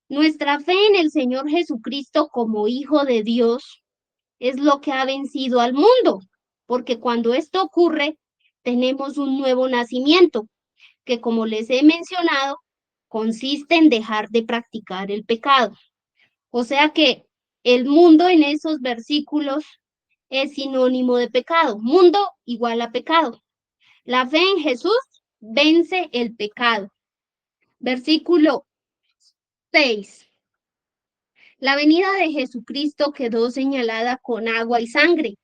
Nuestra fe en el Señor Jesucristo como Hijo de Dios es lo que ha vencido al mundo, porque cuando esto ocurre, tenemos un nuevo nacimiento, que como les he mencionado, consiste en dejar de practicar el pecado. O sea que el mundo en esos versículos es sinónimo de pecado. Mundo igual a pecado. La fe en Jesús vence el pecado. Versículo 6. La venida de Jesucristo quedó señalada con agua y sangre,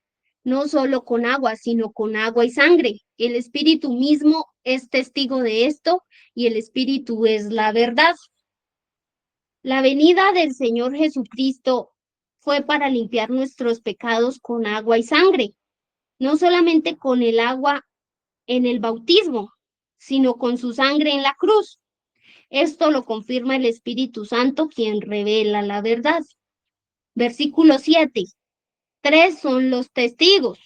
no solo con agua, sino con agua y sangre. El Espíritu mismo es testigo de esto y el Espíritu es la verdad. La venida del Señor Jesucristo fue para limpiar nuestros pecados con agua y sangre, no solamente con el agua en el bautismo, sino con su sangre en la cruz. Esto lo confirma el Espíritu Santo, quien revela la verdad. Versículo 7. Tres son los testigos,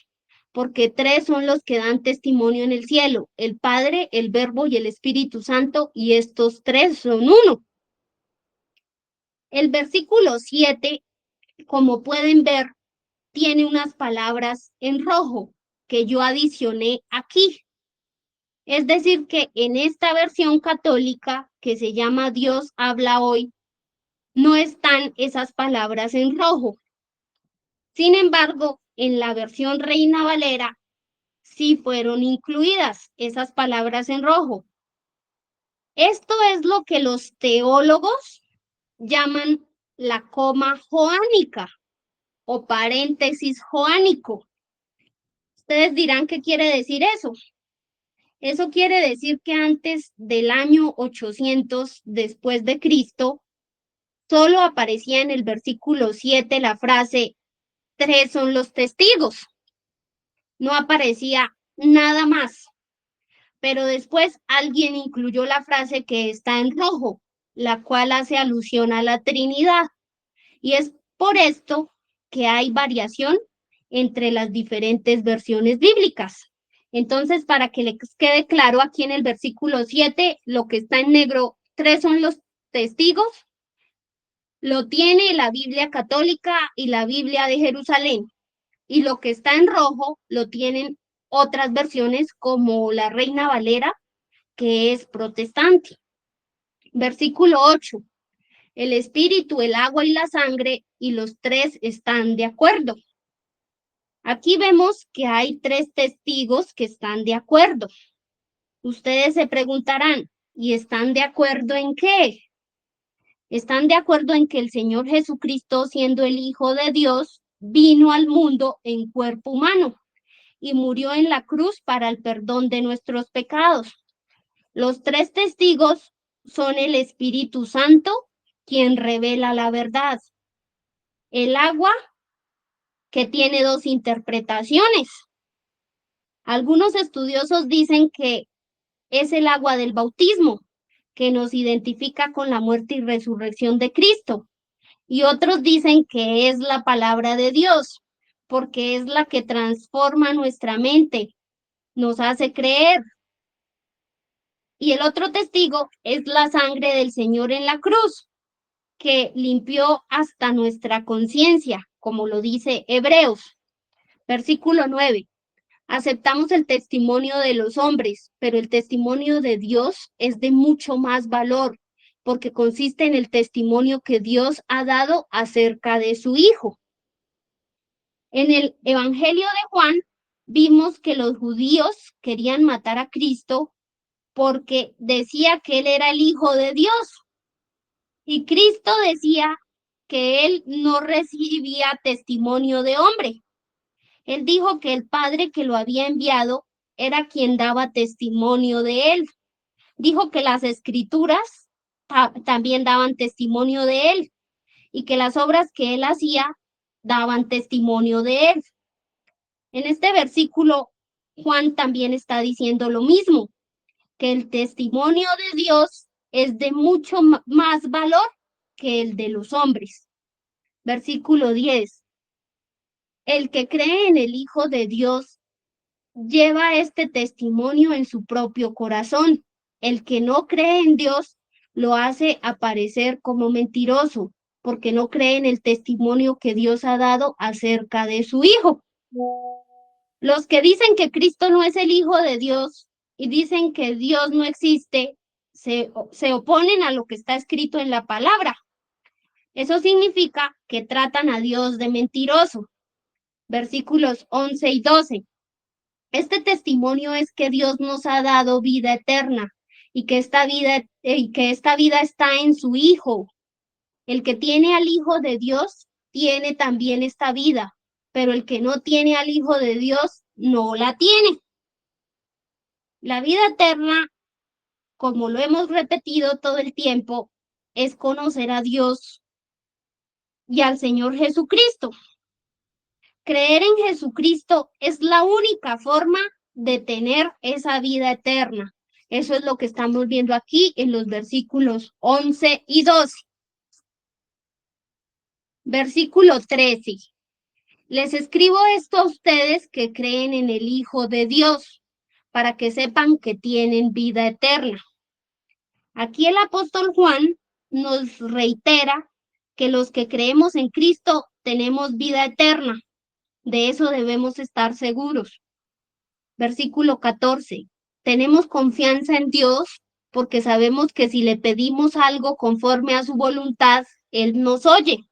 porque tres son los que dan testimonio en el cielo, el Padre, el Verbo y el Espíritu Santo, y estos tres son uno. El versículo 7, como pueden ver, tiene unas palabras en rojo que yo adicioné aquí. Es decir, que en esta versión católica que se llama Dios habla hoy, no están esas palabras en rojo. Sin embargo, en la versión Reina Valera sí fueron incluidas esas palabras en rojo. Esto es lo que los teólogos llaman la coma joánica o paréntesis joánico. Ustedes dirán qué quiere decir eso. Eso quiere decir que antes del año 800 después de Cristo, solo aparecía en el versículo 7 la frase, tres son los testigos. No aparecía nada más. Pero después alguien incluyó la frase que está en rojo, la cual hace alusión a la Trinidad. Y es por esto que hay variación entre las diferentes versiones bíblicas. Entonces, para que les quede claro, aquí en el versículo 7, lo que está en negro, tres son los testigos, lo tiene la Biblia católica y la Biblia de Jerusalén. Y lo que está en rojo lo tienen otras versiones como la Reina Valera, que es protestante. Versículo 8. El espíritu, el agua y la sangre, y los tres están de acuerdo. Aquí vemos que hay tres testigos que están de acuerdo. Ustedes se preguntarán, ¿y están de acuerdo en qué? Están de acuerdo en que el Señor Jesucristo, siendo el Hijo de Dios, vino al mundo en cuerpo humano y murió en la cruz para el perdón de nuestros pecados. Los tres testigos son el Espíritu Santo, quien revela la verdad. El agua, que tiene dos interpretaciones. Algunos estudiosos dicen que es el agua del bautismo, que nos identifica con la muerte y resurrección de Cristo. Y otros dicen que es la palabra de Dios, porque es la que transforma nuestra mente, nos hace creer. Y el otro testigo es la sangre del Señor en la cruz, que limpió hasta nuestra conciencia, como lo dice Hebreos. Versículo 9. Aceptamos el testimonio de los hombres, pero el testimonio de Dios es de mucho más valor, porque consiste en el testimonio que Dios ha dado acerca de su Hijo. En el Evangelio de Juan vimos que los judíos querían matar a Cristo porque decía que él era el Hijo de Dios. Y Cristo decía que él no recibía testimonio de hombre. Él dijo que el Padre que lo había enviado era quien daba testimonio de él. Dijo que las escrituras también daban testimonio de él y que las obras que él hacía daban testimonio de él. En este versículo, Juan también está diciendo lo mismo, que el testimonio de Dios es de mucho más valor que el de los hombres. Versículo 10. El que cree en el Hijo de Dios lleva este testimonio en su propio corazón. El que no cree en Dios lo hace aparecer como mentiroso, porque no cree en el testimonio que Dios ha dado acerca de su Hijo. Los que dicen que Cristo no es el Hijo de Dios y dicen que Dios no existe, se oponen a lo que está escrito en la palabra. Eso significa que tratan a Dios de mentiroso. Versículos 11 y 12. Este testimonio es que Dios nos ha dado vida eterna y que esta vida está en su Hijo. El que tiene al Hijo de Dios tiene también esta vida, pero el que no tiene al Hijo de Dios no la tiene. La vida eterna, como lo hemos repetido todo el tiempo, es conocer a Dios y al Señor Jesucristo. Creer en Jesucristo es la única forma de tener esa vida eterna. Eso es lo que estamos viendo aquí en los versículos 11 y 12. Versículo 13. Les escribo esto a ustedes que creen en el Hijo de Dios, para que sepan que tienen vida eterna. Aquí el apóstol Juan nos reitera que los que creemos en Cristo tenemos vida eterna. De eso debemos estar seguros. Versículo 14. Tenemos confianza en Dios porque sabemos que si le pedimos algo conforme a su voluntad, Él nos oye.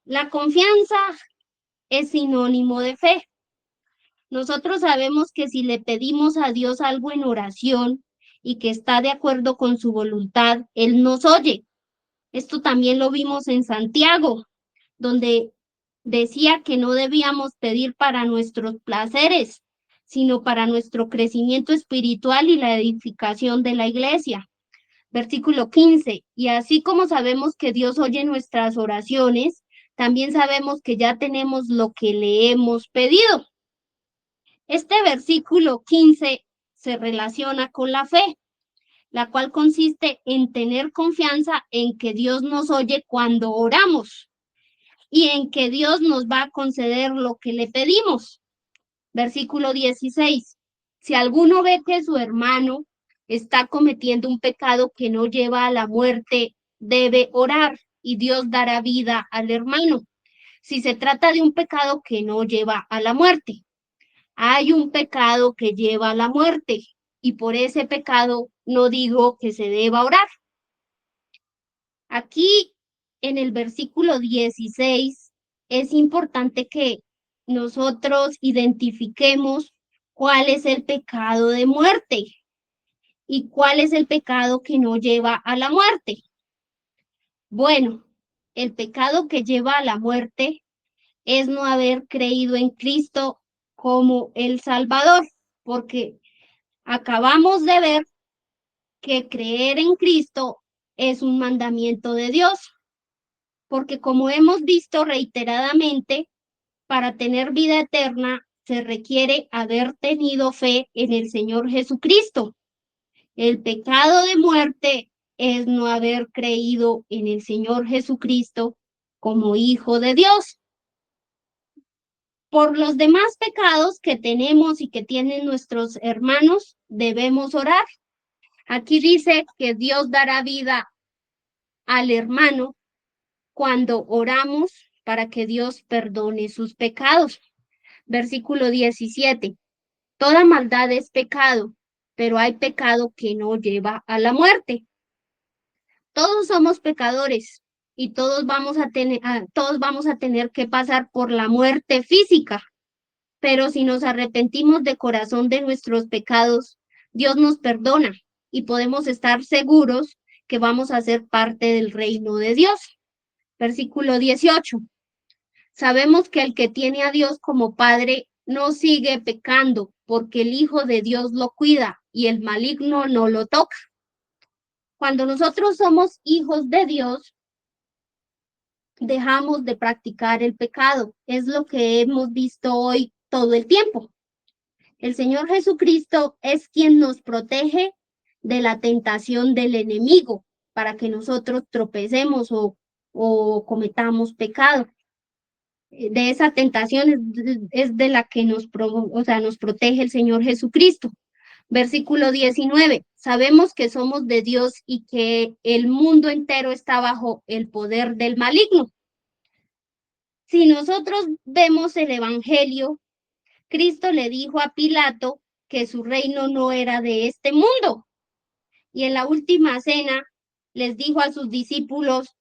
La confianza es sinónimo de fe. Nosotros sabemos que si le pedimos a Dios algo en oración y que está de acuerdo con su voluntad, Él nos oye. Esto también lo vimos en Santiago, donde decía que no debíamos pedir para nuestros placeres, sino para nuestro crecimiento espiritual y la edificación de la iglesia. Versículo 15. Y así como sabemos que Dios oye nuestras oraciones, también sabemos que ya tenemos lo que le hemos pedido. Este versículo 15 se relaciona con la fe, la cual consiste en tener confianza en que Dios nos oye cuando oramos y en que Dios nos va a conceder lo que le pedimos. Versículo 16. Si alguno ve que su hermano está cometiendo un pecado que no lleva a la muerte, debe orar y Dios dará vida al hermano. Si se trata de un pecado que no lleva a la muerte, hay un pecado que lleva a la muerte y por ese pecado no digo que se deba orar. Aquí en el versículo 16 es importante que nosotros identifiquemos cuál es el pecado de muerte y cuál es el pecado que no lleva a la muerte. Bueno, el pecado que lleva a la muerte es no haber creído en Cristo como el Salvador, porque acabamos de ver que creer en Cristo es un mandamiento de Dios, porque como hemos visto reiteradamente, para tener vida eterna se requiere haber tenido fe en el Señor Jesucristo. El pecado de muerte es no haber creído en el Señor Jesucristo como Hijo de Dios. Por los demás pecados que tenemos y que tienen nuestros hermanos, debemos orar. Aquí dice que Dios dará vida al hermano cuando oramos para que Dios perdone sus pecados. Versículo 17. Toda maldad es pecado, pero hay pecado que no lleva a la muerte. Todos somos pecadores y todos vamos a tener que pasar por la muerte física, pero si nos arrepentimos de corazón de nuestros pecados, Dios nos perdona y podemos estar seguros que vamos a ser parte del reino de Dios. Versículo 18. Sabemos que el que tiene a Dios como Padre no sigue pecando porque el Hijo de Dios lo cuida y el maligno no lo toca. Cuando nosotros somos hijos de Dios, dejamos de practicar el pecado. Es lo que hemos visto hoy todo el tiempo. El Señor Jesucristo es quien nos protege de la tentación del enemigo para que nosotros tropecemos o cometamos pecado. De esa tentación es de la que nos protege el Señor Jesucristo. Versículo 19. Sabemos que somos de Dios y que el mundo entero está bajo el poder del maligno. Si nosotros vemos el Evangelio, Cristo le dijo a Pilato que su reino no era de este mundo. Y en la última cena les dijo a sus discípulos,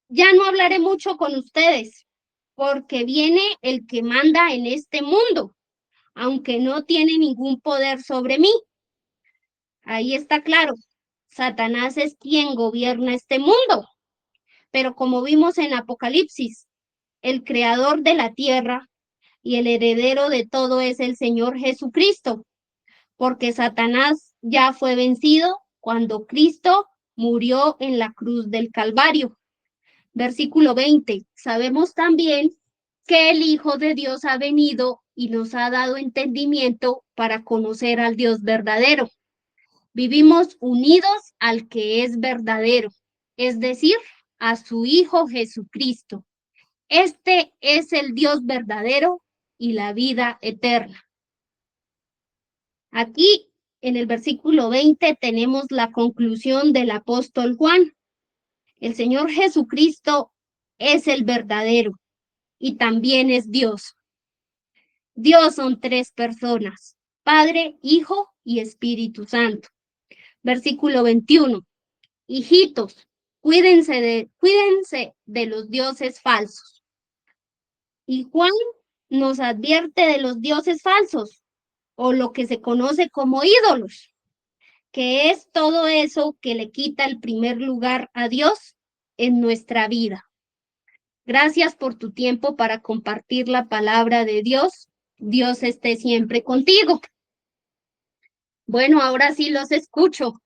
ya no hablaré mucho con ustedes, porque viene el que manda en este mundo, aunque no tiene ningún poder sobre mí. Ahí está claro, Satanás es quien gobierna este mundo, pero como vimos en Apocalipsis, el creador de la tierra y el heredero de todo es el Señor Jesucristo, porque Satanás ya fue vencido cuando Cristo murió en la cruz del Calvario. Versículo 20. Sabemos también que el Hijo de Dios ha venido y nos ha dado entendimiento para conocer al Dios verdadero. Vivimos unidos al que es verdadero, es decir, a su Hijo Jesucristo. Este es el Dios verdadero y la vida eterna. Aquí en el versículo 20 tenemos la conclusión del apóstol Juan. El Señor Jesucristo es el verdadero y también es Dios. Dios son tres personas, Padre, Hijo y Espíritu Santo. Versículo 21. Hijitos, cuídense de los dioses falsos. Y Juan nos advierte de los dioses falsos, o lo que se conoce como ídolos, que es todo eso que le quita el primer lugar a Dios en nuestra vida. Gracias por tu tiempo para compartir la palabra de Dios. Dios esté siempre contigo. Bueno, ahora sí los escucho.